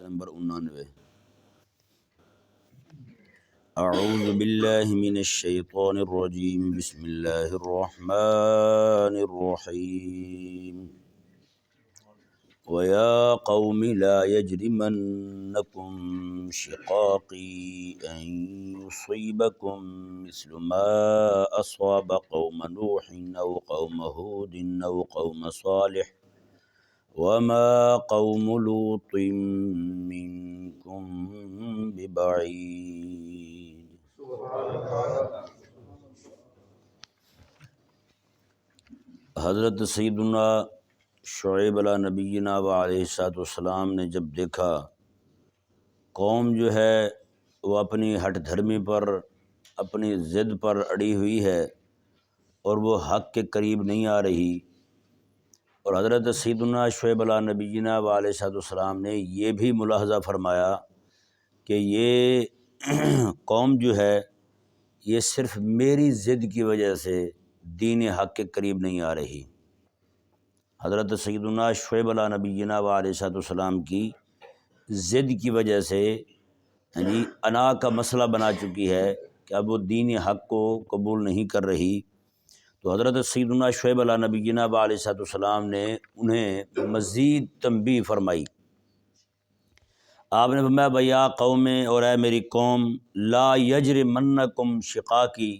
Number 99۔ اعوذ باللہ من الشیطان الرجیم، بسم اللہ الرحمن الرحیم۔ وَيَا قَوْمِ لَا يَجْرِمَنَّكُمْ شِقَاقِي أَن يُصِيبَكُم مِّثْلُ مَا أَصَابَ قَوْمَ نُوحٍ أَوْ قَوْمَ هُودٍ أَوْ قَوْمَ صَالِحٍ وَمَا قَوْمُ لُوطٍ مِّنكُم بِبَعِيدٍ۔ حضرت سیدنا شعیب علیہ نبینا و علیہ السلام نے جب دیکھا قوم جو ہے وہ اپنی ہٹ دھرمی پر، اپنی ضد پر اڑی ہوئی ہے اور وہ حق کے قریب نہیں آ رہی، اور حضرت سیدنا شعیب علیہ نبینا و علیہ السلام نے یہ بھی ملاحظہ فرمایا کہ یہ قوم جو ہے یہ صرف میری ضد کی وجہ سے دین حق کے قریب نہیں آ رہی۔ حضرت سیدنا شعیب علیہ نبینا و علیہ السلام کی ضد کی وجہ سے انا کا مسئلہ بنا چکی ہے کہ اب وہ دین حق کو قبول نہیں کر رہی، تو حضرت سیدنا شعیب علیہ نبینا و علیہ السلام نے انہیں مزید تنبیہ فرمائی۔ آپ نے فرمایا بیا قوم، اور اے میری قوم، لا یجرمنکم شقاقی،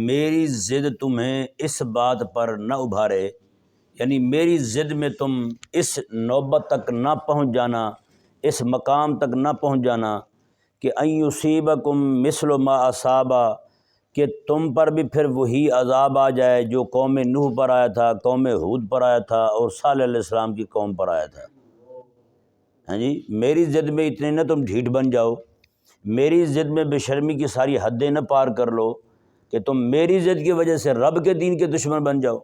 میری ضد تمہیں اس بات پر نہ ابھارے، یعنی میری ضد میں تم اس نوبت تک نہ پہنچ جانا، اس مقام تک نہ پہنچ جانا کہ ان یصیبکم مثل ما اصاب، کہ تم پر بھی پھر وہی عذاب آ جائے جو قوم نوح پر آیا تھا، قوم ہود پر آیا تھا اور صالح علیہ السلام کی قوم پر آیا تھا۔ میری ضد میں اتنے نہ تم ڈھیٹ بن جاؤ، میری ضد میں بے شرمی کی ساری حدیں نہ پار کر لو کہ تم میری ضد کی وجہ سے رب کے دین کے دشمن بن جاؤ،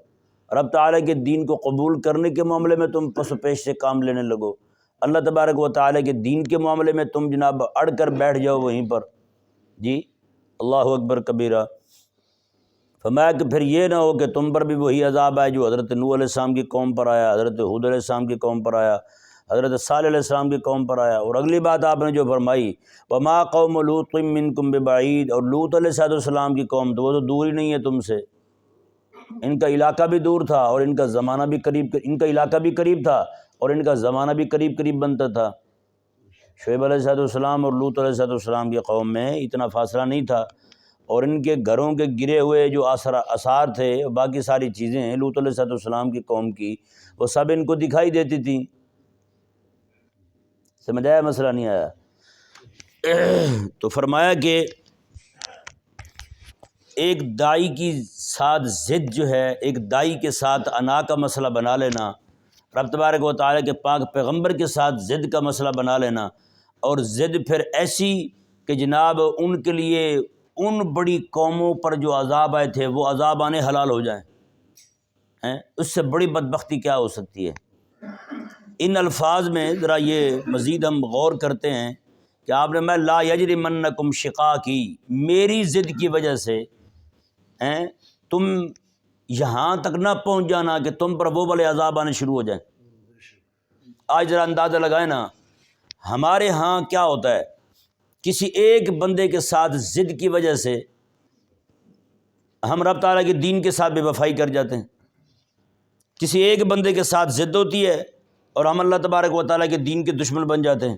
رب تعالیٰ کے دین کو قبول کرنے کے معاملے میں تم پس و پیش سے کام لینے لگو، اللہ تبارک و تعالیٰ کے دین کے معاملے میں تم جناب اڑ کر بیٹھ جاؤ وہیں پر۔ جی اللہ اکبر کبیرہ۔ فرمایا کہ پھر یہ نہ ہو کہ تم پر بھی وہی عذاب آئے جو حضرت نوح علیہ السلام کی قوم پر آیا، حضرت ہود علیہ السلام کی قوم پر آیا، حضرت صالح علیہ السلام کی قوم پر آیا۔ اور اگلی بات آپ نے جو فرمائی وما قوم لوط منکم ببعید، اور لوط علیہ السلام کی قوم تو وہ تو دور ہی نہیں ہے تم سے، ان کا علاقہ بھی دور تھا اور ان کا زمانہ بھی قریب، ان کا علاقہ بھی قریب تھا اور ان کا زمانہ بھی قریب قریب بنتا تھا۔ شعیب علیہ السلام اور لوط علیہ السلام کی قوم میں اتنا فاصلہ نہیں تھا، اور ان کے گھروں کے گرے ہوئے جو آثار تھے، باقی ساری چیزیں لوط علیہ السلام کی قوم کی وہ سب ان کو دکھائی دیتی تھیں۔ سمجھ آیا مسئلہ نہیں آیا؟ تو فرمایا کہ ایک دائی کی ساتھ ضد جو ہے، ایک دائی کے ساتھ انا کا مسئلہ بنا لینا، رب تبارک و تعالیٰ کے پاک پیغمبر کے ساتھ ضد کا مسئلہ بنا لینا، اور ضد پھر ایسی کہ جناب ان کے لیے ان بڑی قوموں پر جو عذاب آئے تھے وہ عذاب آنے حلال ہو جائیں، اس سے بڑی بدبختی کیا ہو سکتی ہے؟ ان الفاظ میں ذرا یہ مزید ہم غور کرتے ہیں کہ آپ نے میں لا یجرمنکم شقاقی، میری ضد کی وجہ سے تم یہاں تک نہ پہنچ جانا کہ تم پر وہ والے عذاب آنے شروع ہو جائیں۔ آج ذرا اندازہ لگائیں نا، ہمارے ہاں کیا ہوتا ہے، کسی ایک بندے کے ساتھ ضد کی وجہ سے ہم رب تعالیٰ کے دین کے ساتھ بے وفائی کر جاتے ہیں، کسی ایک بندے کے ساتھ ضد ہوتی ہے اور ہم اللہ تبارک و تعالیٰ کے دین کے دشمن بن جاتے ہیں۔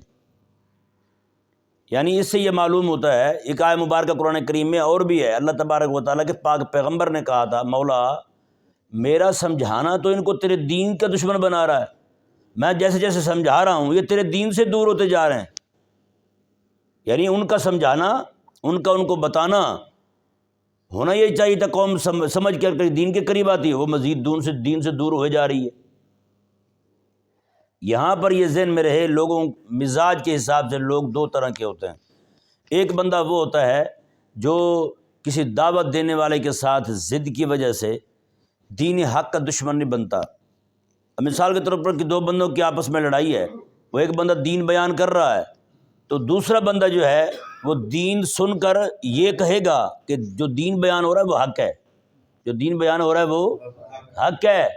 یعنی اس سے یہ معلوم ہوتا ہے، ایک آیت مبارکہ قرآن کریم میں اور بھی ہے، اللہ تبارک و تعالیٰ کے پاک پیغمبر نے کہا تھا مولا میرا سمجھانا تو ان کو تیرے دین کا دشمن بنا رہا ہے، میں جیسے جیسے سمجھا رہا ہوں یہ تیرے دین سے دور ہوتے جا رہے ہیں۔ یعنی ان کا سمجھانا، ان کو بتانا ہونا یہ چاہیے تھا، قوم سمجھ کر دین کے قریب آتی ہے، وہ مزید دین سے دور ہوئے جا رہی ہے۔ یہاں پر یہ ذہن میں رہے، لوگوں مزاج کے حساب سے لوگ دو طرح کے ہوتے ہیں۔ ایک بندہ وہ ہوتا ہے جو کسی دعوت دینے والے کے ساتھ ضد کی وجہ سے دین حق کا دشمن نہیں بنتا۔ مثال کے طور پر کہ دو بندوں کی آپس میں لڑائی ہے، وہ ایک بندہ دین بیان کر رہا ہے تو دوسرا بندہ جو ہے وہ دین سن کر یہ کہے گا کہ جو دین بیان ہو رہا ہے وہ حق ہے، جو دین بیان ہو رہا ہے وہ حق ہے،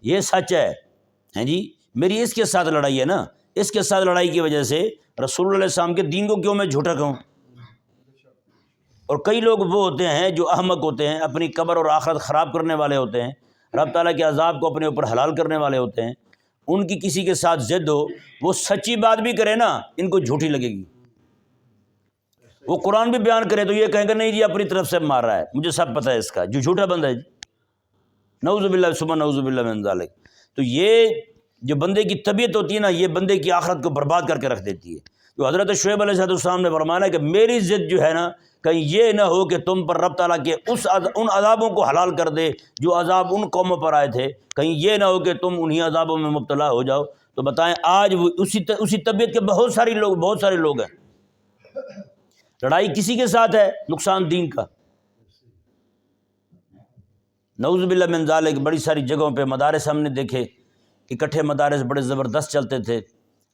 یہ سچ ہے۔ جی میری اس کے ساتھ لڑائی ہے نا، اس کے ساتھ لڑائی کی وجہ سے رسول اللہ علیہ السلام کے دین کو کیوں میں جھوٹا کہوں؟ اور کئی لوگ وہ ہوتے ہیں جو احمق ہوتے ہیں، اپنی قبر اور آخرت خراب کرنے والے ہوتے ہیں، رب تعالیٰ کے عذاب کو اپنے اوپر حلال کرنے والے ہوتے ہیں، ان کی کسی کے ساتھ ضد ہو، وہ سچی بات بھی کرے نا ان کو جھوٹی لگے گی، وہ قرآن بھی بیان کرے تو یہ کہیں گے نہیں جی اپنی طرف سے مار رہا ہے، مجھے سب پتہ ہے اس کا، جو جھوٹا بندہ ہے جی، نعوذ باللہ ثم نعوذ باللہ من ذالک۔ تو یہ جو بندے کی طبیعت ہوتی ہے نا، یہ بندے کی آخرت کو برباد کر کے رکھ دیتی ہے۔ جو حضرت شعیب علیہ السلام نے فرمایا کہ میری ضد جو ہے نا، کہیں یہ نہ ہو کہ تم پر رب تعالیٰ کے ان عذابوں کو حلال کر دے جو عذاب ان قوموں پر آئے تھے، کہیں یہ نہ ہو کہ تم انہی عذابوں میں مبتلا ہو جاؤ۔ تو بتائیں آج وہ اسی طبیعت کے بہت سارے لوگ ہیں۔ لڑائی کسی کے ساتھ ہے؟ نقصان دین کا، نعوذ باللہ من ذالک۔ بڑی ساری جگہوں پہ مدارس ہم نے دیکھے، اکٹھے مدارس بڑے زبردست چلتے تھے،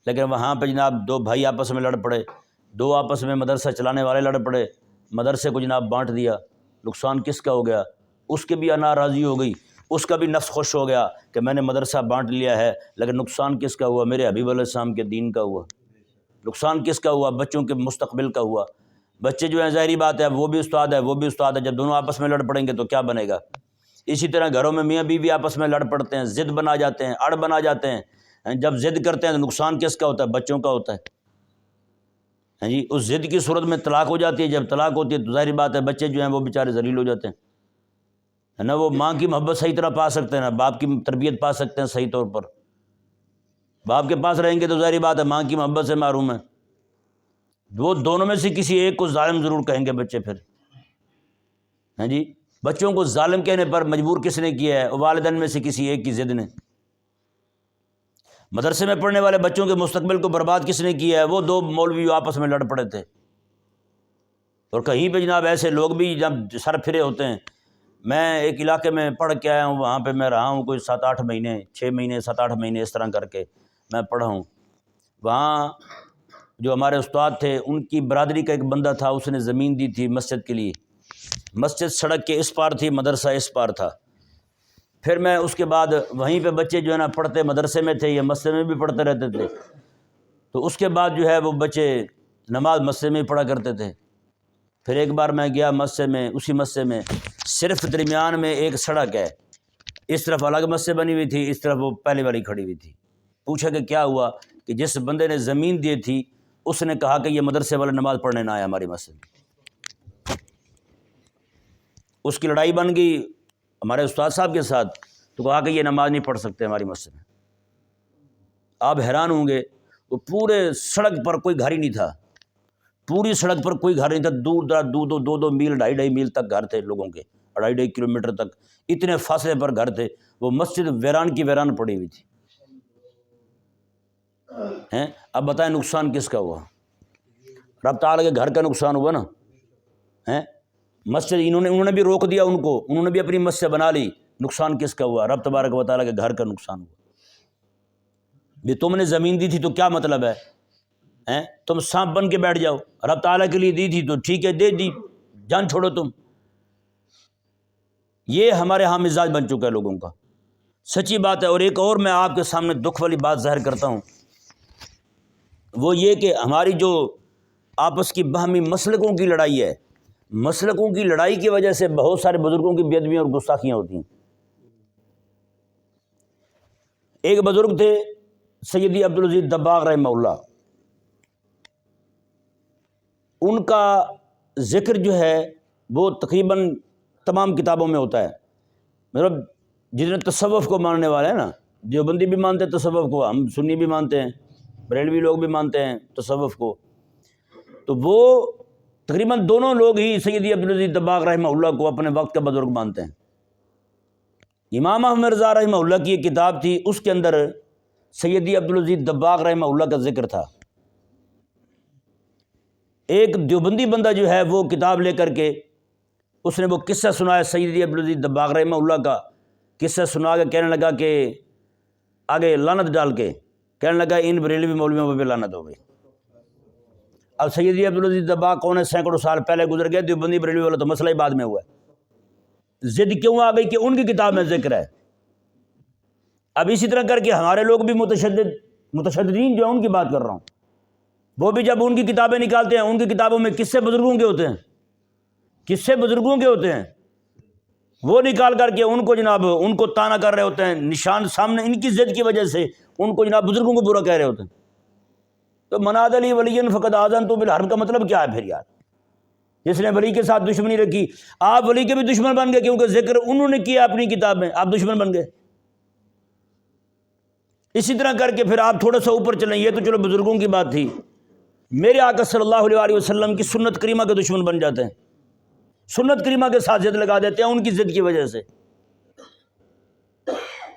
لیکن وہاں پہ جناب دو بھائی آپس میں لڑ پڑے، دو آپس میں مدرسہ چلانے والے لڑ پڑے، مدرسے کو جناب بانٹ دیا، نقصان کس کا ہو گیا؟ اس کے بھی انا راضی ہو گئی، اس کا بھی نفس خوش ہو گیا کہ میں نے مدرسہ بانٹ لیا ہے، لیکن نقصان کس کا ہوا؟ میرے حبیب علیہ السلام کے دین کا ہوا۔ نقصان کس کا ہوا؟ بچوں کے مستقبل کا ہوا۔ بچے جو ہیں ظاہری بات ہے وہ بھی استاد ہے وہ بھی استاد ہے، جب دونوں آپس میں لڑ پڑیں گے تو کیا بنے گا؟ اسی طرح گھروں میں میاں بیوی آپس میں لڑ پڑتے ہیں، ضد بنا جاتے ہیں، اڑ بنا جاتے ہیں، جب ضد کرتے ہیں تو نقصان کس کا ہوتا ہے؟ بچوں کا ہوتا ہے جی۔ اس ضد کی صورت میں طلاق ہو جاتی ہے، جب طلاق ہوتی ہے تو ظاہری بات ہے بچے جو ہیں وہ بیچارے ذلیل ہو جاتے ہیں، نہ وہ ماں کی محبت صحیح طرح پا سکتے ہیں، نہ باپ کی تربیت پا سکتے ہیں صحیح طور پر۔ باپ کے پاس رہیں گے تو ظاہری بات ہے ماں کی محبت سے محروم ہے، وہ دونوں میں سے کسی ایک کو ظالم ضرور کہیں گے بچے پھر، ہیں جی۔ بچوں کو ظالم کہنے پر مجبور کس نے کیا ہے؟ والدین میں سے کسی ایک کی ضد نے۔ مدرسے میں پڑھنے والے بچوں کے مستقبل کو برباد کس نے کیا ہے؟ وہ دو مولوی آپس میں لڑ پڑے تھے۔ اور کہیں پہ جناب ایسے لوگ بھی جب سر پھرے ہوتے ہیں، میں ایک علاقے میں پڑھ کے آیا ہوں، وہاں پہ میں رہا ہوں کوئی 7-8 مہینے، 6 مہینے 7-8 مہینے اس طرح کر کے میں پڑھا ہوں۔ وہاں جو ہمارے استاد تھے ان کی برادری کا ایک بندہ تھا، اس نے زمین دی تھی مسجد کے لیے، مسجد سڑک کے اس پار تھی، مدرسہ اس پار تھا۔ پھر میں اس کے بعد وہیں پہ بچے جو ہے نا پڑھتے مدرسے میں تھے یا مسجد میں بھی پڑھتے رہتے تھے، تو اس کے بعد جو ہے وہ بچے نماز مسجد میں ہی پڑھا کرتے تھے۔ پھر ایک بار میں گیا مسجد میں، اسی مسجد میں صرف درمیان میں ایک سڑک ہے، اس طرف الگ مسجد بنی ہوئی تھی، اس طرف وہ پہلے والی کھڑی ہوئی تھی۔ پوچھا کہ کیا ہوا؟ کہ جس بندے نے زمین دی تھی اس نے کہا کہ یہ مدرسے والا نماز پڑھنے نہ آیا ہماری مسجد میں۔ اس کی لڑائی بن گئی ہمارے استاد صاحب کے ساتھ، تو کہا کہ یہ نماز نہیں پڑھ سکتے ہماری مسجد میں۔ آپ حیران ہوں گے، وہ پورے سڑک پر کوئی گھر ہی نہیں تھا، پوری سڑک پر کوئی گھر نہیں تھا، دور دراز 2 میل 2.5 میل تک گھر تھے لوگوں کے، 2.5 کلومیٹر تک اتنے فاصلے پر گھر تھے، وہ مسجد ویران کی ویران پڑی ہوئی تھی۔ اب بتائیں نقصان کس کا ہوا؟ رب تعالیٰ کے گھر کا نقصان ہوا نا۔ مسجد انہوں نے بھی روک دیا ان کو، انہوں نے بھی اپنی مسجد بنا لی، نقصان کس کا ہوا؟ رب تبارک و تعالیٰ کے گھر کا نقصان ہوا۔ بھی تم نے زمین دی تھی تو کیا مطلب ہے؟ تم سانپ بن کے بیٹھ جاؤ، رب تعالیٰ کے لیے دی تھی تو ٹھیک ہے دے دی، جان چھوڑو تم۔ یہ ہمارے ہاں مزاج بن چکا ہے لوگوں کا، سچی بات ہے۔ اور ایک اور میں آپ کے سامنے دکھ والی بات ظاہر کرتا ہوں، وہ یہ کہ ہماری جو آپس کی باہمی مسلکوں کی لڑائی ہے، مسلکوں کی لڑائی کی وجہ سے بہت سارے بزرگوں کی بے ادبیاں اور گستاخیاں ہوتی ہیں۔ ایک بزرگ تھے سیدی عبدالعزیز دباغ رحمہ اللہ، ان کا ذکر جو ہے وہ تقریباً تمام کتابوں میں ہوتا ہے۔ مطلب جتنے تصوف کو ماننے والے ہیں نا، دیوبندی بھی مانتے ہیں تصوف کو، ہم سنی بھی مانتے ہیں، بریلوی لوگ بھی مانتے ہیں تصوف کو، تو وہ تقریباً دونوں لوگ ہی سیدی عبدالعزیز دباغ رحمہ اللہ کو اپنے وقت کا بزرگ مانتے ہیں۔ امام احمد رضا رحمہ اللہ کی ایک کتاب تھی، اس کے اندر سیدی عبدالعزیز دباغ رحمہ اللہ کا ذکر تھا۔ ایک دیوبندی بندہ جو ہے وہ کتاب لے کر کے اس نے وہ قصہ سنایا سیدی عبدالعزیز دباغ رحمہ اللہ کا، قصہ سنا کے کہنے لگا کہ آگے لعنت ڈال کے کہنے لگا ان بریلوی مولویوں پہ لعنت ہو گئی۔ اب سیدی عبدالعزیز دباغ کون ہے، سینکڑوں سال پہلے گزر گئے، دیوبندی بریلوی والا تو مسئلہ ہی بعد میں ہوا ہے۔ ضد کیوں آ گئی کہ ان کی کتاب میں ذکر ہے۔ اب اسی طرح کر کے ہمارے لوگ بھی متشدد متشددین جو ہیں ان کی بات کر رہا ہوں، وہ بھی جب ان کی کتابیں نکالتے ہیں، ان کی کتابوں میں قصے بزرگوں کے ہوتے ہیں، قصے بزرگوں کے ہوتے ہیں، وہ نکال کر کے ان کو جناب ان کو تانا کر رہے ہوتے ہیں، نشان سامنے ان کی ضد کی وجہ سے ان کو جناب بزرگوں کو برا کہہ رہے ہوتے ہیں۔ تو مناد علی ولی فقد آذنتہ بالحرب کا مطلب کیا ہے پھر یار؟ جس نے ولی کے ساتھ دشمنی رکھی، آپ ولی کے بھی دشمن بن گئے، کیونکہ ذکر انہوں نے کیا اپنی کتاب میں، آپ دشمن بن گئے۔ اسی طرح کر کے پھر آپ تھوڑا سا اوپر چلیں، یہ تو چلو بزرگوں کی بات تھی، میرے آقا صلی اللہ علیہ وسلم کی سنت کریمہ کے دشمن بن جاتے ہیں، سنت کریمہ کے ساتھ ضد لگا دیتے ہیں ان کی ضد کی وجہ سے،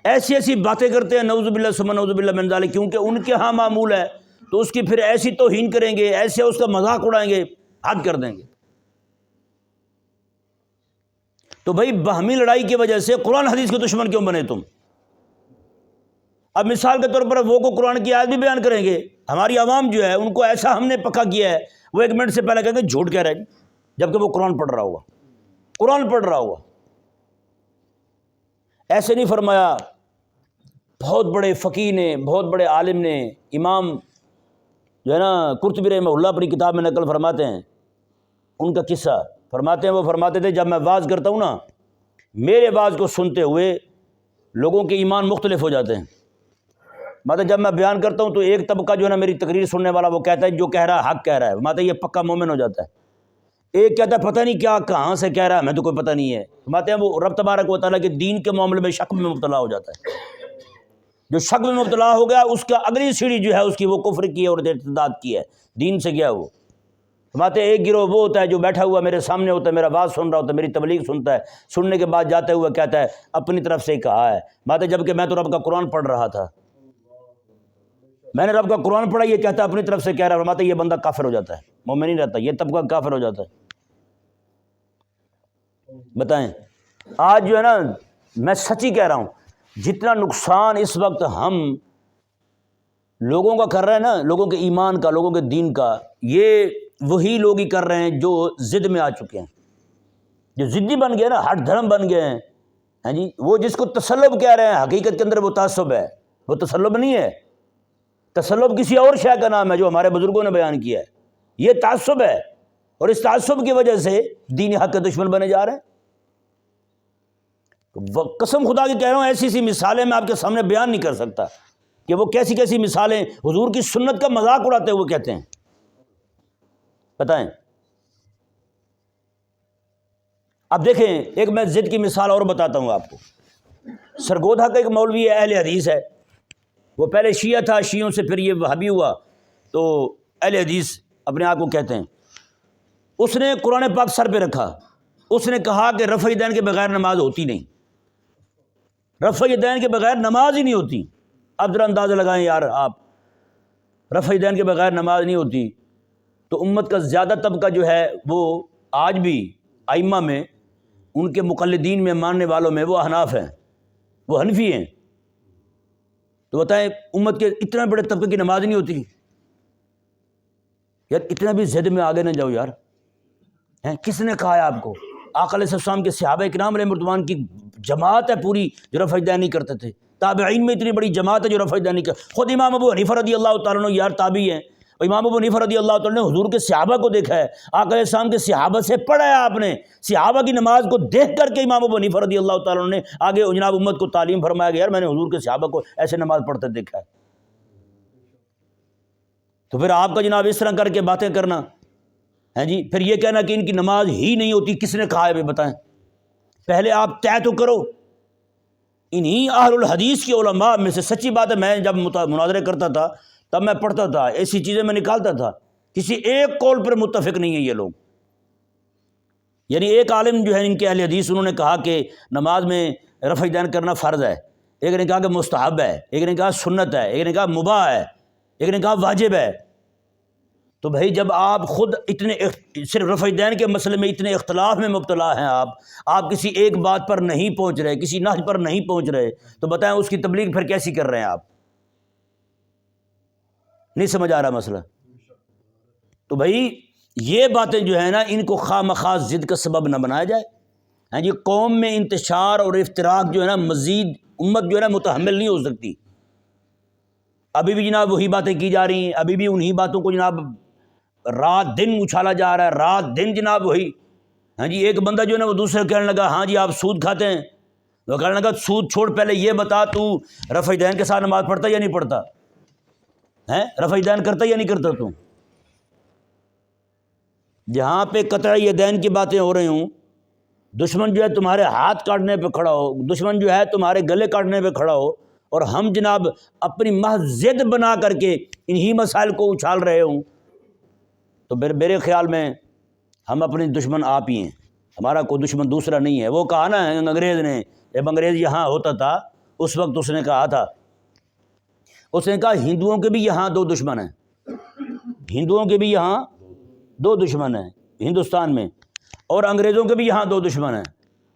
ایسی ایسی باتیں کرتے ہیں، نعوذ باللہ ثم نعوذ باللہ من ذالک، کیونکہ ان کے ہاں معمول ہے تو اس کی پھر ایسی توہین کریں گے، ایسے اس کا مذاق اڑائیں گے، حد کر دیں گے۔ تو بھائی باہمی لڑائی کی وجہ سے قرآن حدیث کے دشمن کیوں بنے تم؟ اب مثال کے طور پر وہ کو قرآن کی آیت بھی بیان کریں گے، ہماری عوام جو ہے ان کو ایسا ہم نے پکا کیا ہے، وہ 1 منٹ سے پہلے کہیں گے جھوٹ کہہ رہا ہے، جبکہ وہ قرآن پڑھ رہا ہوا، قرآن پڑھ رہا ہوا۔ ایسے نہیں فرمایا، بہت بڑے فقیہ نے، بہت بڑے عالم نے، امام جو ہے نا قرطبی رحمہ اللہ اپنی کتاب میں نقل فرماتے ہیں ان کا قصہ، فرماتے ہیں وہ فرماتے تھے جب میں واز کرتا ہوں نا، میرے واز کو سنتے ہوئے لوگوں کے ایمان مختلف ہو جاتے ہیں، مطلب جب میں بیان کرتا ہوں تو ایک طبقہ جو ہے نا میری تقریر سننے والا وہ کہتا ہے جو کہہ رہا ہے حق کہہ رہا ہے، مطلب یہ پکا مومن ہو جاتا ہے، ایک کہتا ہے پتہ نہیں کیا کہاں سے کہہ رہا ہے ہمیں تو کوئی پتہ نہیں ہے، فرماتے ہیں وہ رب تبارک و تعالیٰ کے دین کے معاملے میں شک میں مبتلا ہو جاتا ہے، جو شک میں مبتلا ہو گیا اس کا اگلی سیڑھی جو ہے اس کی وہ کفر کی ہے اور ارتداد کی ہے، دین سے گیا وہ۔ فرماتے ہیں ایک گروہ وہ ہوتا ہے جو بیٹھا ہوا میرے سامنے ہوتا ہے، میرا بات سن رہا ہوتا ہے، میری تبلیغ سنتا ہے، سننے کے بعد جاتے ہوئے کہتا ہے اپنی طرف سے ہی کہا ہے، بات جب کہ میں تو رب کا قرآن پڑھ رہا تھا، میں نے رب کا قرآن پڑھا، یہ کہتا ہے اپنی طرف سے کہہ رہا ہے، فرماتے ہیں یہ بندہ کافر ہو جاتا ہے، مومن نہیں رہتا، یہ طبقہ کافر ہو جاتا ہے۔ بتائیں آج جو ہے نا میں سچی کہہ رہا ہوں، جتنا نقصان اس وقت ہم لوگوں کا کر رہے ہیں نا، لوگوں کے ایمان کا، لوگوں کے دین کا، یہ وہی لوگ ہی کر رہے ہیں جو ضد میں آ چکے ہیں، جو ضدی بن گئے نا، ہٹ دھرم بن گئے ہیں، ہاں جی، وہ جس کو تسلب کہہ رہے ہیں حقیقت کے اندر وہ تعصب ہے، وہ تسلب نہیں ہے، تسلب کسی اور شے کا نام ہے جو ہمارے بزرگوں نے بیان کیا ہے، یہ تعصب ہے، اور اس تعصب کی وجہ سے دین حق کے دشمن بنے جا رہے ہیں۔ قسم خدا کی کہہ رہا ہوں، ایسی ایسی مثالیں میں آپ کے سامنے بیان نہیں کر سکتا کہ وہ کیسی کیسی مثالیں حضور کی سنت کا مذاق اڑاتے ہوئے کہتے ہیں۔ بتائیں اب دیکھیں، ایک میں ضد کی مثال اور بتاتا ہوں آپ کو۔ سرگودھا کا ایک مولوی ہے، اہل حدیث ہے، وہ پہلے شیعہ تھا، شیعوں سے پھر یہ وہابی ہوا، تو اہل حدیث اپنے آپ کو کہتے ہیں۔ اس نے قرآن پاک سر پہ رکھا، اس نے کہا کہ رفع یدین کے بغیر نماز ہوتی نہیں، رفع یدین کے بغیر نماز ہی نہیں ہوتی۔ اب ذرا اندازہ لگائیں یار آپ، رفع یدین کے بغیر نماز نہیں ہوتی، تو امت کا زیادہ طبقہ جو ہے وہ آج بھی ائمہ میں، ان کے مقلدین میں، ماننے والوں میں وہ احناف ہیں، وہ حنفی ہیں، تو بتائیں امت کے اتنے بڑے طبقے کی نماز نہیں ہوتی؟ یار اتنا بھی زد میں آگے نہ جاؤ یار، کس نے کہا ہے آپ کو؟ آقا علیہ السلام کے صحابہ کرام علیہ رضوان کی جماعت ہے پوری جو رفع یدین نہیں کرتے تھے، تابعین میں اتنی بڑی جماعت ہے جو رفع یدین نہیں کرتے، خود امام ابو حنیفہ رضی اللہ تعالیٰ عنہ یار تابعی ہیں، امام ابو حنیفہ رضی اللہ تعالیٰ نے حضور کے صحابہ کو دیکھا ہے، آقا علیہ السلام کے صحابہ سے پڑھا ہے آپ نے، صحابہ کی نماز کو دیکھ کر کے امام ابو حنیفہ رضی اللہ تعالیٰ نے آگے جناب امت کو تعلیم فرمایا کہ یار میں نے حضور کے صحابہ کو ایسے نماز پڑھتے دیکھا ہے۔ تو پھر آپ کا جناب اس طرح کر کے باتیں کرنا ہے جی، پھر یہ کہنا کہ ان کی نماز ہی نہیں ہوتی، کس نے کہا ہے؟ بتائیں، پہلے آپ طے تو کرو۔ انہی اہل الحدیث کے علماء میں سے، سچی بات ہے، میں جب مناظرے کرتا تھا تب میں پڑھتا تھا، ایسی چیزیں میں نکالتا تھا، کسی ایک قول پر متفق نہیں ہے یہ لوگ، یعنی ایک عالم جو ہے ان کے اہل حدیث، انہوں نے کہا کہ نماز میں رفع یدین کرنا فرض ہے، ایک نے کہا کہ مستحب ہے، ایک نے کہا سنت ہے، ایک نے کہا مباح ہے، ایک نے کہا واجب ہے۔ تو بھائی جب آپ خود اتنے صرف رفع یدین کے مسئلے میں اتنے اختلاف میں مبتلا ہیں، آپ کسی ایک بات پر نہیں پہنچ رہے، کسی نہج پر نہیں پہنچ رہے، تو بتائیں اس کی تبلیغ پھر کیسی کر رہے ہیں آپ؟ نہیں سمجھ آ رہا مسئلہ؟ تو بھائی یہ باتیں جو ہے نا، ان کو خواہ مخواہ ضد کا سبب نہ بنایا جائے، ہاں جی، قوم میں انتشار اور افتراق جو ہے نا، مزید امت جو ہے نا متحمل نہیں ہو سکتی، ابھی بھی جناب وہی باتیں کی جا رہی ہیں، ابھی بھی انہی باتوں کو جناب رات دن اچھالا جا رہا ہے، رات دن جناب وہی۔ ہاں جی، ایک بندہ جو ہے نا وہ دوسرے کہنے لگا ہاں جی آپ سود کھاتے ہیں، وہ کہنے لگا سود چھوڑ، پہلے یہ بتا تو رفع دین کے ساتھ نماز پڑھتا یا نہیں پڑھتا ہے؟ رفع دین کرتا یا نہیں کرتا تو؟ جہاں پہ قطع یدین کی باتیں ہو رہی ہوں، دشمن جو ہے تمہارے ہاتھ کاٹنے پہ کھڑا ہو، دشمن جو ہے تمہارے گلے کاٹنے پہ کھڑا ہو، اور ہم جناب اپنی محض ضد بنا کر کے انہی مسائل کو اچھال رہے ہوں، تو میرے خیال میں ہم اپنے دشمن آپ ہی ہیں، ہمارا کوئی دشمن دوسرا نہیں ہے۔ وہ کہا نا انگریز نے، جب انگریز یہاں ہوتا تھا اس وقت اس نے کہا تھا، اس نے کہا ہندوؤں کے بھی یہاں 2 دشمن ہیں، ہندوؤں کے بھی یہاں 2 دشمن ہیں ہندوستان میں، اور انگریزوں کے بھی یہاں 2 دشمن ہیں۔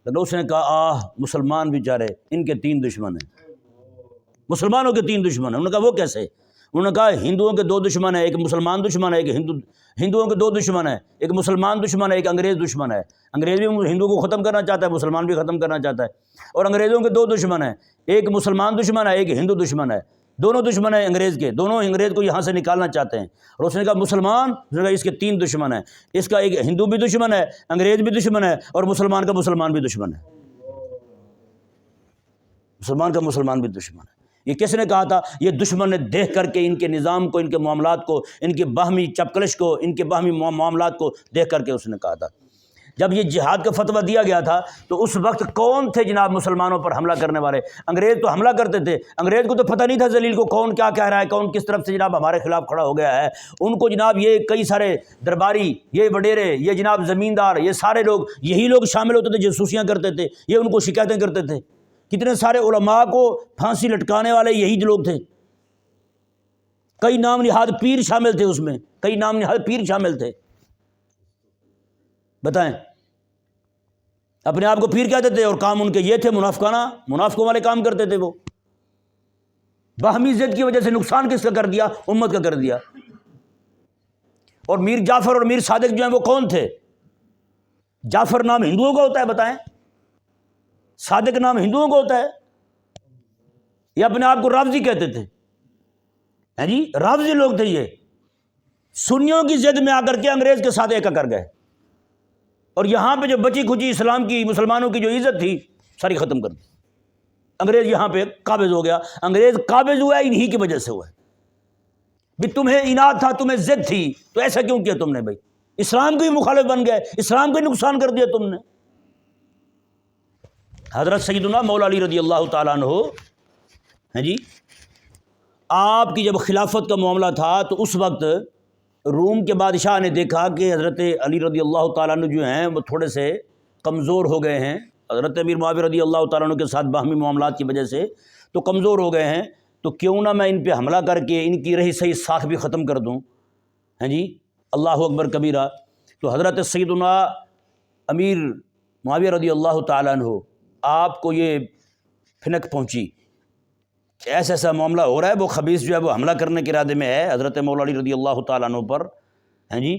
لیکن اس نے کہا مسلمان بیچارے، ان کے 3 دشمن ہیں، مسلمانوں کے 3 دشمن ہیں۔ انہوں نے کہا وہ کیسے؟ انہوں نے کہا ہندوؤں کے 2 دشمن ہیں، ایک مسلمان دشمن ہے، ایک ہندوؤں کے 2 دشمن ہیں، ایک مسلمان دشمن ہے، ایک انگریز دشمن ہے۔ انگریز بھی ہندو کو ختم کرنا چاہتا ہے، مسلمان بھی ختم کرنا چاہتا ہے، اور انگریزوں کے 2 دشمن ہیں، ایک مسلمان دشمن ہے، ایک ہندو دشمن ہے، دونوں دشمن ہیں انگریز کے، دونوں انگریز کو یہاں سے نکالنا چاہتے ہیں۔ اور اس نے کہا مسلمان، اس نے کہا اس کے 3 دشمن ہیں، اس کا ایک ہندو بھی دشمن ہے، انگریز بھی دشمن ہے، اور مسلمان کا مسلمان بھی دشمن ہے، مسلمان کا مسلمان بھی دشمن ہے۔ یہ کس نے کہا تھا؟ یہ دشمن نے دیکھ کر کے ان کے نظام کو، ان کے معاملات کو، ان کی باہمی چپکلش کو، ان کے باہمی معاملات کو دیکھ کر کے اس نے کہا تھا۔ جب یہ جہاد کا فتویٰ دیا گیا تھا تو اس وقت کون تھے جناب مسلمانوں پر حملہ کرنے والے؟ انگریز تو حملہ کرتے تھے، انگریز کو تو پتہ نہیں تھا ذلیل کو کون کیا کہہ رہا ہے، کون کس طرف سے جناب ہمارے خلاف کھڑا ہو گیا ہے۔ ان کو جناب یہ کئی سارے درباری، یہ وڈیرے، یہ جناب زمیندار، یہ سارے لوگ، یہی لوگ شامل ہوتے تھے، جاسوسیاں کرتے تھے، یہ ان کو شکایتیں کرتے تھے۔ کتنے سارے علماء کو پھانسی لٹکانے والے یہی لوگ تھے، کئی نام نہاد پیر شامل تھے اس میں، کئی نام نہاد پیر شامل تھے۔ بتائیں، اپنے آپ کو پیر کہتے تھے اور کام ان کے یہ تھے، منافقانہ، منافقوں والے کام کرتے تھے۔ وہ باہمی ضد کی وجہ سے نقصان کس کا کر دیا؟ امت کا کر دیا۔ اور میر جعفر اور میر صادق جو ہیں وہ کون تھے؟ جعفر نام ہندوؤں کا ہوتا ہے، بتائیں، صادق نام ہندوؤں کا ہوتا ہے؟ یہ اپنے آپ کو رافضی کہتے تھے، ہیں جی، رافضی لوگ تھے یہ، سنیوں کی ضد میں آ کر کے انگریز کے ساتھ ایکا کر گئے، اور یہاں پہ جو بچی کھچی اسلام کی، مسلمانوں کی جو عزت تھی ساری ختم کر دی۔ انگریز یہاں پہ قابض ہو گیا۔ انگریز قابض ہوا انہی کی وجہ سے ہوا ہے۔ بھی تمہیں اناد تھا، تمہیں ضد تھی، تو ایسا کیوں کیا تم نے؟ بھائی اسلام کے مخالف بن گئے، اسلام کو نقصان کر دیا تم نے۔ حضرت سیدنا مولا علی رضی اللہ تعالیٰ عنہ، ہیں جی، آپ کی جب خلافت کا معاملہ تھا تو اس وقت روم کے بادشاہ نے دیکھا کہ حضرت علی رضی اللہ تعالیٰ عنہ جو ہیں وہ تھوڑے سے کمزور ہو گئے ہیں، حضرت امیر معاویہ رضی اللہ تعالیٰ عنہ کے ساتھ باہمی معاملات کی وجہ سے تو کمزور ہو گئے ہیں، تو کیوں نہ میں ان پہ حملہ کر کے ان کی رہی صحیح ساکھ بھی ختم کر دوں، ہیں جی، اللہ اکبر کبیرہ۔ تو حضرت سیدنا امیر معاویہ رضی اللہ تعالیٰ عنہ آپ کو یہ پھنک پہنچی کہ ایسا ایسا معاملہ ہو رہا ہے، وہ خبیث جو ہے وہ حملہ کرنے کے ارادے میں ہے حضرت مولا علی رضی اللہ تعالیٰ عنہ پر، ہیں جی۔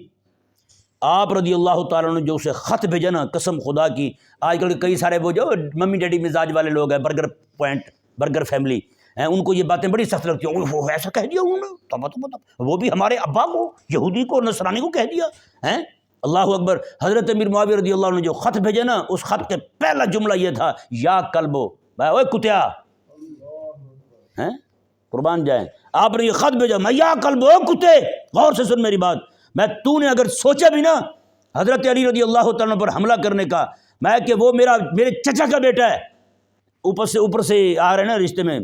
آپ رضی اللہ تعالیٰ عنہ جو اسے خط بھیجا نا، قسم خدا کی، آج کل کے کئی سارے وہ جو ممی ڈیڈی مزاج والے لوگ ہیں، برگر پوائنٹ، برگر فیملی ہیں، ان کو یہ باتیں بڑی سخت لگتی ہیں، وہ ایسا کہہ دیا انہوں نے، وہ بھی ہمارے ابا کو، یہودی کو، نصرانی کو کہہ دیا ہیں۔ اللہ اکبر۔ حضرت امیر معاویہ رضی اللہ عنہ نے جو خط بھیجا نا، اس خط کے پہلا جملہ یہ تھا، یا کلبو، اوے کتیا، ہیں، قربان جائیں، آپ نے یہ خط بھیجا، میں یا کلبو، کتے، غور سے سن میری بات، میں تو نے اگر سوچا بھی نا حضرت علی رضی اللہ تعالیٰ پر حملہ کرنے کا، میں کہ وہ میرے چچا کا بیٹا ہے، اوپر سے آ رہے ہیں نا رشتے میں،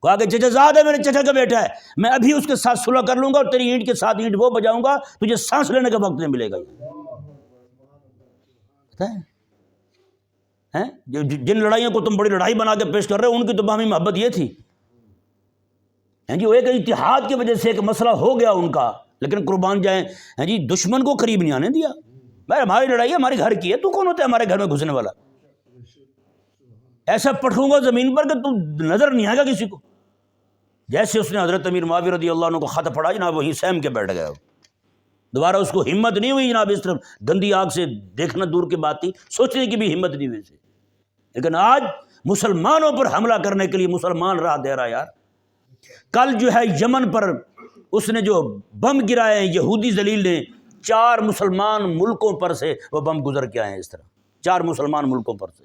کہا کہ چچا زاد ہے، میرے چچا کا بیٹا ہے، میں ابھی اس کے ساتھ صلح کر لوں گا اور تیری اینٹ کے ساتھ اینٹ وہ بجاؤں گا، تجھے سانس لینے کا وقت نہیں ملے گا۔ جن لڑائیوں کو تم بڑی لڑائی بنا کے پیش کر رہے ہو، ان کی تو باہمی محبت یہ تھی، ہیں جی، وہ ایک اتحاد کی وجہ سے ایک مسئلہ ہو گیا ان کا، لیکن قربان جائیں، ہیں جی، دشمن کو قریب نہیں آنے دیا۔ بھائی ہماری لڑائی ہے، ہمارے گھر کی ہے، تو کون ہوتا ہے ہمارے گھر میں گھسنے والا؟ ایسا پٹھوں گا زمین پر کہ تو نظر نہیں آئے گا کسی کو۔ جیسے اس نے حضرت امیر معاویہ رضی اللہ عنہ کو خط پڑھا جناب، وہیں سہم کے بیٹھ گیا، دوبارہ اس کو ہمت نہیں ہوئی جناب، اس طرف گندی آنکھ سے دیکھنا دور کی بات تھی، سوچنے کی بھی ہمت نہیں ہوئی سے۔ لیکن آج مسلمانوں پر حملہ کرنے کے لیے مسلمان راہ دے رہا یار، کل جو ہے یمن پر اس نے جو بم گرائے ہیں یہودی ذلیل نے، 4 مسلمان ملکوں پر سے وہ بم گزر کے آئے ہیں، اس طرح 4 مسلمان ملکوں پر سے۔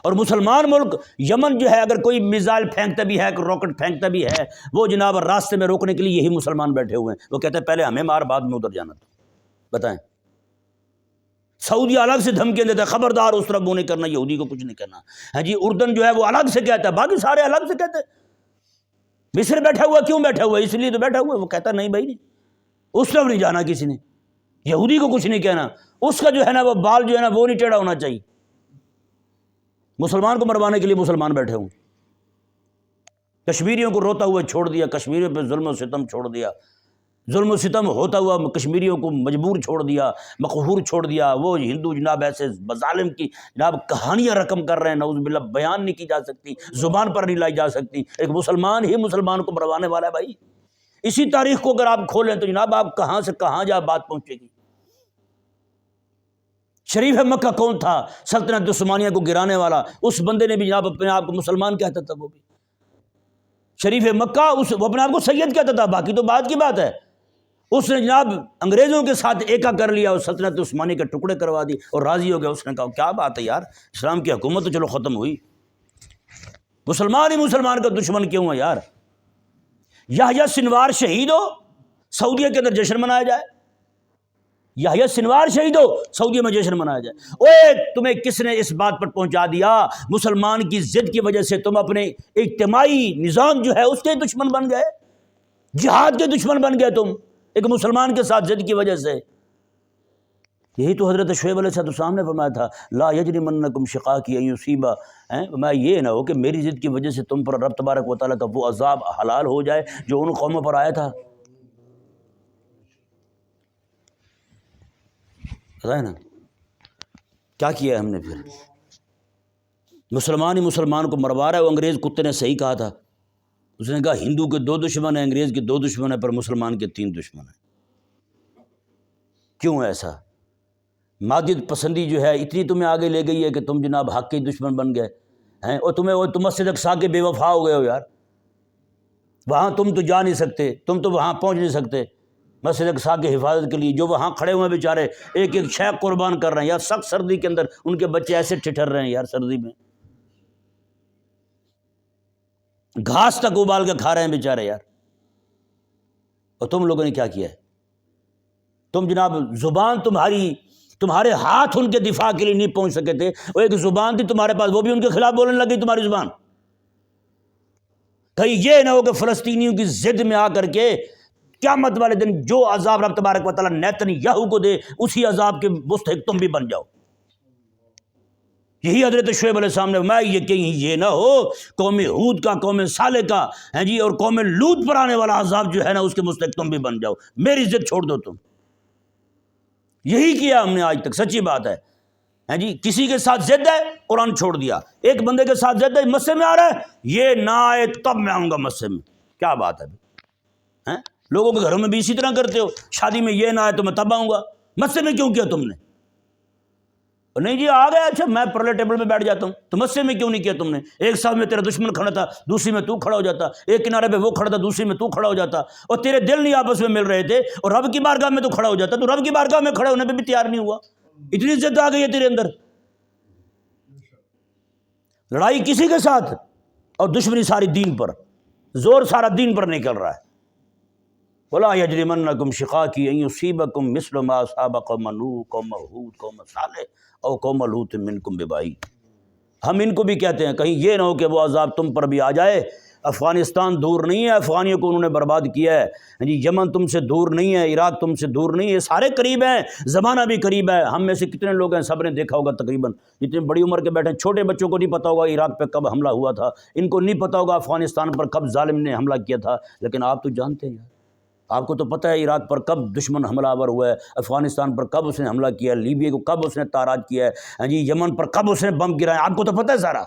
اور مسلمان ملک یمن جو ہے اگر کوئی میزائل پھینکتا بھی ہے، راکٹ پھینکتا بھی ہے، وہ جناب راستے میں روکنے کے لیے یہی مسلمان بیٹھے ہوئے ہیں، وہ کہتے ہیں پہلے ہمیں مار بعد میں ادھر جانا تھا۔ بتائیں، سعودی الگ سے دھمکیاں دیتا ہے، خبردار اس طرح وہ نہیں کرنا، یہودی کو کچھ نہیں کرنا، ہاں جی۔ اردن جو ہے وہ الگ سے کہتا ہے، باقی سارے الگ سے کہتے ہیں۔ مصر بیٹھا ہوا کیوں بیٹھا ہوا؟ اس لیے تو بیٹھا ہوا ہے، وہ کہتا نہیں بھائی نہیں، اس طرف نہیں جانا کسی نے، یہودی کو کچھ نہیں کہنا، اس کا جو ہے نا وہ بال جو ہے نا وہ نہیں ٹیڑھا ہونا چاہیے۔ مسلمان کو مروانے کے لیے مسلمان بیٹھے ہوں۔ کشمیریوں کو روتا ہوا چھوڑ دیا، کشمیریوں پہ ظلم و ستم چھوڑ دیا، ظلم و ستم ہوتا ہوا کشمیریوں کو مجبور چھوڑ دیا، مقہور چھوڑ دیا۔ وہ ہندو جناب ایسے ظالم کی جناب کہانیاں رقم کر رہے ہیں، نعوذ باللہ، بیان نہیں کی جا سکتی، زبان پر نہیں لائی جا سکتی۔ ایک مسلمان ہی مسلمان کو مروانے والا ہے بھائی۔ اسی تاریخ کو اگر آپ کھولیں تو جناب آپ کہاں سے کہاں جا بات پہنچے گی۔ شریف مکہ کون تھا؟ سلطنت عثمانیہ کو گرانے والا، اس بندے نے بھی جناب اپنے آپ کو مسلمان کہتا تھا۔ وہ بھی شریف مکہ وہ اپنے آپ کو سید کہتا تھا، باقی تو بعد کی بات ہے۔ اس نے جناب انگریزوں کے ساتھ ایکا کر لیا اور سلطنت عثمانی کے ٹکڑے کروا دی اور راضی ہو گیا۔ اس نے کہا کیا بات ہے یار، اسلام کی حکومت تو چلو ختم ہوئی، مسلمان ہی مسلمان کا دشمن کیوں ہے یار؟ یحییٰ سنوار شہید ہو، سعودیہ کے اندر جشن منایا جائے، یحییٰ سنوار شہید ہو، سعودیہ میں جشن منایا جائے۔ اوے تمہیں کس نے اس بات پر پہنچا دیا؟ مسلمان کی ضد کی وجہ سے تم اپنے اجتماعی نظام جو ہے اس کے دشمن بن گئے، جہاد کے دشمن بن گئے تم ایک مسلمان کے ساتھ ضد کی وجہ سے۔ یہی تو حضرت شعیب علیہ السلام نے فرمایا تھا، لا یجرمنکم شقاقی ان یصیبا، میں یہ نہ ہو کہ میری ضد کی وجہ سے تم پر رب تبارک و تعالیٰ کا وہ عذاب حلال ہو جائے جو ان قوموں پر آیا تھا۔ پتہ ہے نا کیا کیا ہے ہم نے؟ پھر مسلمان ہی مسلمان کو مروا رہا ہے۔ وہ انگریز کتے نے صحیح کہا تھا، اس نے کہا ہندو کے 2 دشمن ہیں، انگریز کے 2 دشمن ہیں، پر مسلمان کے 3 دشمن ہیں۔ کیوں ایسا؟ مادیت پسندی جو ہے اتنی تمہیں آگے لے گئی ہے کہ تم جناب حق کے دشمن بن گئے ہیں، اور تم مسجد اقصیٰ کے بے وفا ہو گئے ہو یار۔ وہاں تم تو جا نہیں سکتے، تم تو وہاں پہنچ نہیں سکتے مسجد اقصیٰ کی حفاظت کے لیے۔ جو وہاں کھڑے ہوئے بیچارے ایک ایک شے قربان کر رہے ہیں یار، سخت سردی کے اندر ان کے بچے ایسے ٹھٹر رہے ہیں یار، سردی میں گھاس تک ابال کے کھا رہے ہیں بیچارے یار۔ اور تم لوگوں نے کیا کیا ہے؟ تم جناب زبان تمہارے ہاتھ ان کے دفاع کے لیے نہیں پہنچ سکے تھے، وہ ایک زبان تھی تمہارے پاس، وہ بھی ان کے خلاف بولنے لگی تمہاری زبان۔ کہیں یہ نہ ہو کہ فلسطینیوں کی ضد میں آ کر کے قیامت والے دن جو عذاب رب تبارک و تعالیٰ نیتن یاہو کو دے، اسی عذاب کے مستحق تم بھی بن جاؤ۔ یہی حضرت شعیب علیہ السلام نے میں یہ کہیں یہ نہ ہو قوم ہود کا، قوم صالح کا ہے جی، اور قوم لوط پر آنے والا عذاب جو ہے نا اس کے مستحق تم بھی بن جاؤ، میری ضد چھوڑ دو تم۔ یہی کیا ہم نے آج تک، سچی بات ہے جی۔ کسی کے ساتھ ضد ہے قرآن چھوڑ دیا، ایک بندے کے ساتھ ضد ہے مسجد میں آ رہا ہے، یہ نہ آئے تب میں آؤں گا مسجد میں، کیا بات ہے؟ لوگوں کے گھروں میں بھی اسی طرح کرتے ہو، شادی میں یہ نہ آئے تو میں تب آؤں گا، مسجد میں کیوں کیا تم نے؟ نہیں جی آ گیا، اچھا میں پرلے ٹیبل میں بیٹھ جاتا ہوں، تو مسجد میں کیوں نہیں کیا تم نے؟ ایک ساتھ میں تیرا دشمن کھڑا تھا، دوسری میں تو کھڑا ہو جاتا، ایک کنارے پہ وہ کھڑا تھا، دوسری میں تو کھڑا ہو جاتا، اور تیرے دل نہیں آپس میں مل رہے تھے، اور رب کی بارگاہ میں تو کھڑا ہو جاتا، تو رب کی بارگاہ میں کھڑے ہونے پہ بھی تیار نہیں ہوا، اتنی عزت آ گئی ہے تیرے اندر۔ لڑائی کسی کے ساتھ اور دشمنی ساری دین پر، زور سارا دین پر نکل رہا ہے۔ وَلَا يَجْرِمَنَّكُمْ شِقَاقِي أَن يُصِيبَكُم مِّثْلُ مَا أَصَابَ قَوْمَ نُوحٍ قَوْمَ هُودٍ قَوْمَ صَالِحٍ أَوْ قَوْمَ لُوطٍ مِّنكُم بِبَعِيدٍ۔ ہم ان کو بھی کہتے ہیں کہیں یہ نہ ہو کہ وہ عذاب تم پر بھی آ جائے۔ افغانستان دور نہیں ہے، افغانیوں کو انہوں نے برباد کیا ہے جی، یمن تم سے دور نہیں ہے، عراق تم سے دور نہیں ہے، سارے قریب ہیں، زمانہ بھی قریب ہے۔ ہم میں سے کتنے لوگ ہیں سب نے دیکھا ہوگا تقریباً، جتنے بڑی عمر کے بیٹھے ہیں، چھوٹے بچوں کو نہیں پتہ ہوگا عراق پہ کب حملہ ہوا تھا، ان کو نہیں پتہ ہوگا افغانستان پر کب ظالم نے حملہ کیا تھا، لیکن آپ تو جانتے ہیں، آپ کو تو پتہ ہے عراق پر کب دشمن حملہ آور ہوا ہے، افغانستان پر کب اس نے حملہ کیا ہے، لیبیا کو کب اس نے تاراج کیا ہے ہاں جی، یمن پر کب اس نے بم گرایا، آپ کو تو پتہ ہے سارا۔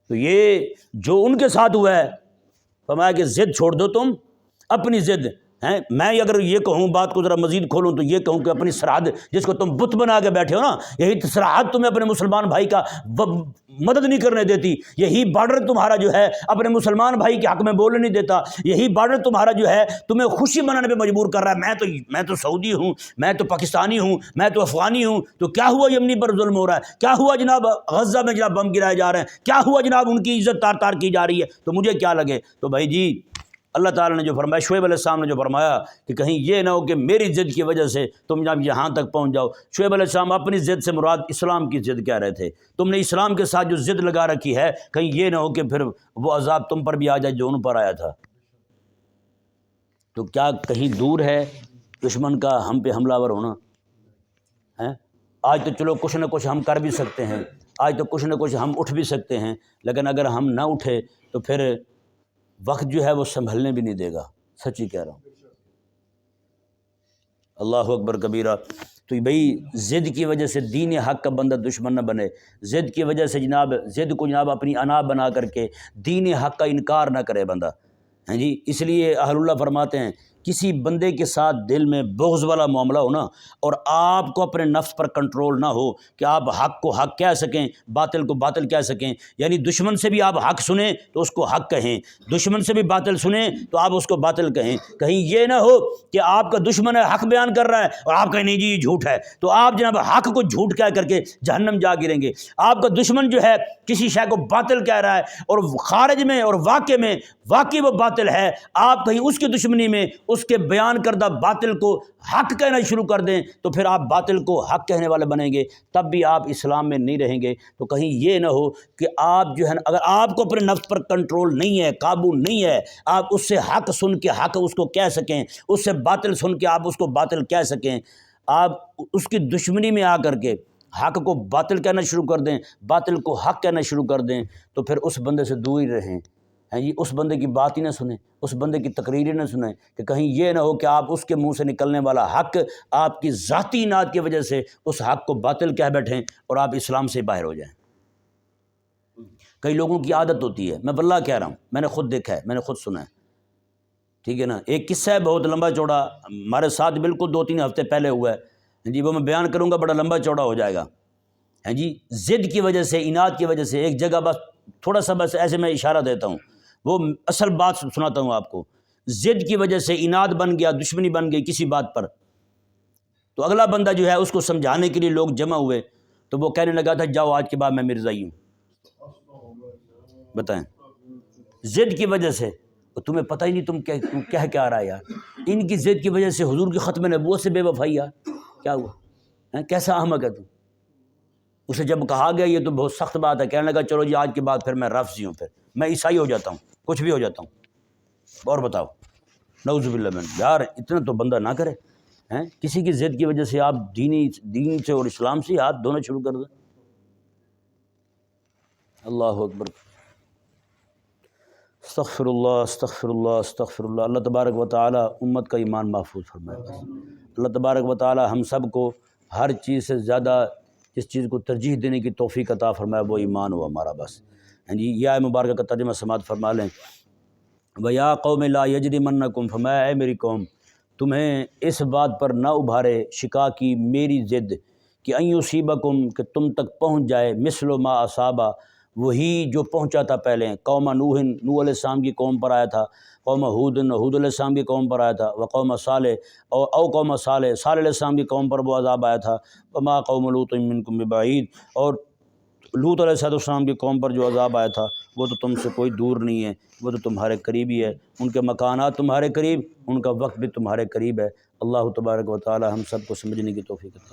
تو یہ جو ان کے ساتھ ہوا ہے، فرمایا کہ ضد چھوڑ دو تم، اپنی ضد ہیں میں اگر یہ کہوں بات کو ذرا مزید کھولوں تو یہ کہوں کہ اپنی سرحد جس کو تم بت بنا کے بیٹھے ہو نا، یہی سرحد تمہیں اپنے مسلمان بھائی کا مدد نہیں کرنے دیتی، یہی بارڈر تمہارا جو ہے اپنے مسلمان بھائی کے حق میں بولنے نہیں دیتا، یہی بارڈر تمہارا جو ہے تمہیں خوشی منانے پہ مجبور کر رہا ہے۔ میں تو سعودی ہوں، میں تو پاکستانی ہوں، میں تو افغانی ہوں، تو کیا ہوا یمنی پر ظلم ہو رہا ہے، کیا ہوا جناب غزہ میں جناب بم گرائے جا رہے ہیں، کیا ہوا جناب ان کی عزت تار تار کی جا رہی ہے، تو مجھے کیا لگے؟ تو بھائی جی اللہ تعالیٰ نے جو فرمایا، شعیب علیہ السلام نے جو فرمایا کہ کہیں یہ نہ ہو کہ میری ضد کی وجہ سے تم جب یہاں تک پہنچ جاؤ۔ شعیب علیہ السلام اپنی ضد سے مراد اسلام کی ضد کہہ رہے تھے، تم نے اسلام کے ساتھ جو ضد لگا رکھی ہے کہیں یہ نہ ہو کہ پھر وہ عذاب تم پر بھی آ جائے جو ان پر آیا تھا۔ تو کیا کہیں دور ہے دشمن کا ہم پہ حملہ ور ہونا ہے؟ آج تو چلو کچھ نہ کچھ ہم کر بھی سکتے ہیں، آج تو کچھ نہ کچھ ہم اٹھ بھی سکتے ہیں، لیکن اگر ہم نہ اٹھے تو پھر وقت جو ہے وہ سنبھلنے بھی نہیں دے گا، سچی کہہ رہا ہوں۔ اللہ اکبر کبیرہ۔ تو بھئی ضد کی وجہ سے دین حق کا بندہ دشمن نہ بنے، ضد کی وجہ سے جناب ضد کو جناب اپنی انا بنا کر کے دین حق کا انکار نہ کرے بندہ، ہیں جی۔ اس لیے اہل اللہ فرماتے ہیں کسی بندے کے ساتھ دل میں بغض والا معاملہ ہو نا، اور آپ کو اپنے نفس پر کنٹرول نہ ہو کہ آپ حق کو حق کہہ سکیں، باطل کو باطل کہہ سکیں، یعنی دشمن سے بھی آپ حق سنیں تو اس کو حق کہیں، دشمن سے بھی باطل سنیں تو آپ اس کو باطل کہیں۔ کہیں یہ نہ ہو کہ آپ کا دشمن ہے حق بیان کر رہا ہے اور آپ کہیں نہیں جی یہ جھوٹ ہے، تو آپ جناب حق کو جھوٹ کہہ کر کے جہنم جا گریں گے۔ آپ کا دشمن جو ہے کسی شے کو باطل کہہ رہا ہے اور خارج میں اور واقع میں واقعی وہ باطل ہے، آپ کہیں اس کی دشمنی میں اس کے بیان کردہ باطل کو حق کہنا شروع کر دیں تو پھر آپ باطل کو حق کہنے والے بنیں گے، تب بھی آپ اسلام میں نہیں رہیں گے۔ تو کہیں یہ نہ ہو کہ آپ جو ہے اگر آپ کو اپنے نفس پر کنٹرول نہیں ہے، قابو نہیں ہے، آپ اس سے حق سن کے حق اس کو کہہ سکیں، اس سے باطل سن کے آپ اس کو باطل کہہ سکیں، آپ اس کی دشمنی میں آ کر کے حق کو باطل کہنا شروع کر دیں، باطل کو حق کہنا شروع کر دیں، تو پھر اس بندے سے دور ہی رہیں، ہیں جی۔ اس بندے کی بات ہی نہ سنیں، اس بندے کی تقریر ہی نہ سنیں، کہ کہیں یہ نہ ہو کہ آپ اس کے منہ سے نکلنے والا حق آپ کی ذاتی اناد کی وجہ سے اس حق کو باطل کہہ بیٹھیں اور آپ اسلام سے باہر ہو جائیں۔ کئی لوگوں کی عادت ہوتی ہے، میں واللہ کہہ رہا ہوں، میں نے خود دیکھا ہے، میں نے خود سنا ہے، ٹھیک ہے نا۔ ایک قصہ ہے بہت لمبا چوڑا، ہمارے ساتھ بالکل 2-3 ہفتے پہلے ہوا ہے جی، وہ میں بیان کروں گا، بڑا لمبا چوڑا ہو جائے گا، ہیں جی۔ ضد کی وجہ سے، اناد کی وجہ سے ایک جگہ بس تھوڑا سا بس ایسے میں اشارہ دیتا ہوں، وہ اصل بات سناتا ہوں آپ کو۔ ضد کی وجہ سے اناد بن گیا، دشمنی بن گئی کسی بات پر، تو اگلا بندہ جو ہے اس کو سمجھانے کے لیے لوگ جمع ہوئے، تو وہ کہنے لگا تھا جاؤ آج کے بعد میں مرزائی ہوں۔ بتائیں، ضد کی وجہ سے، تمہیں پتہ ہی نہیں تم کہہ کیا رہا ہے یار، ان کی ضد کی وجہ سے حضور کی ختم نبوت سے بے وفائی یار، کیا ہوا، کیسا احمق ہے تو۔ اسے جب کہا گیا یہ تو بہت سخت بات ہے، کہنے لگا چلو جی آج کے بعد پھر میں رافضی ہوں، پھر میں عیسائی ہو جاتا ہوں، کچھ بھی ہو جاتا ہوں، اور بتاؤ، نعوذ باللہ من۔ یار اتنا تو بندہ نہ کرے، ہیں کسی کی ضد کی وجہ سے آپ دین سے اور اسلام سے ہاتھ دھونا شروع کر دیں۔ اللہ اکبر، استغفر اللہ استغفر اللہ استغفر اللہ۔ اللہ تبارک و تعالی امت کا ایمان محفوظ فرمائے بس۔ اللہ تبارک و تعالی ہم سب کو ہر چیز سے زیادہ جس چیز کو ترجیح دینے کی توفیق عطا فرمائے وہ ایمان ہو ہمارا بس، ہیں جی۔ یہ آیت مبارکہ کا ترجمہ سماعت فرما لیں۔ وَيَا قَوْمِ لَا يَجْرِمَنَّكُمْ، فرمایا اے میری قوم تمہیں اس بات پر نہ ابھارے شکا کی میری ضد کہ ان یصیبکم، کہ تم تک پہنچ جائے مثل ما اصابہ، وہی جو پہنچا تھا پہلے قوم نوح علیہ السلام کی قوم پر آیا تھا، قوم ہود علیہ السلام کی قوم پر آیا تھا، وقوم صالح او قوم صالح علیہ السلام کی قوم پر وہ عذاب آیا تھا، وما قوم لوط منکم ببعید، اور لوط علیہ السلام کی قوم پر جو عذاب آیا تھا وہ تو تم سے کوئی دور نہیں ہے، وہ تو تمہارے قریب ہی ہے، ان کے مکانات تمہارے قریب، ان کا وقت بھی تمہارے قریب ہے۔ اللہ تبارک و تعالی ہم سب کو سمجھنے کی توفیق عطا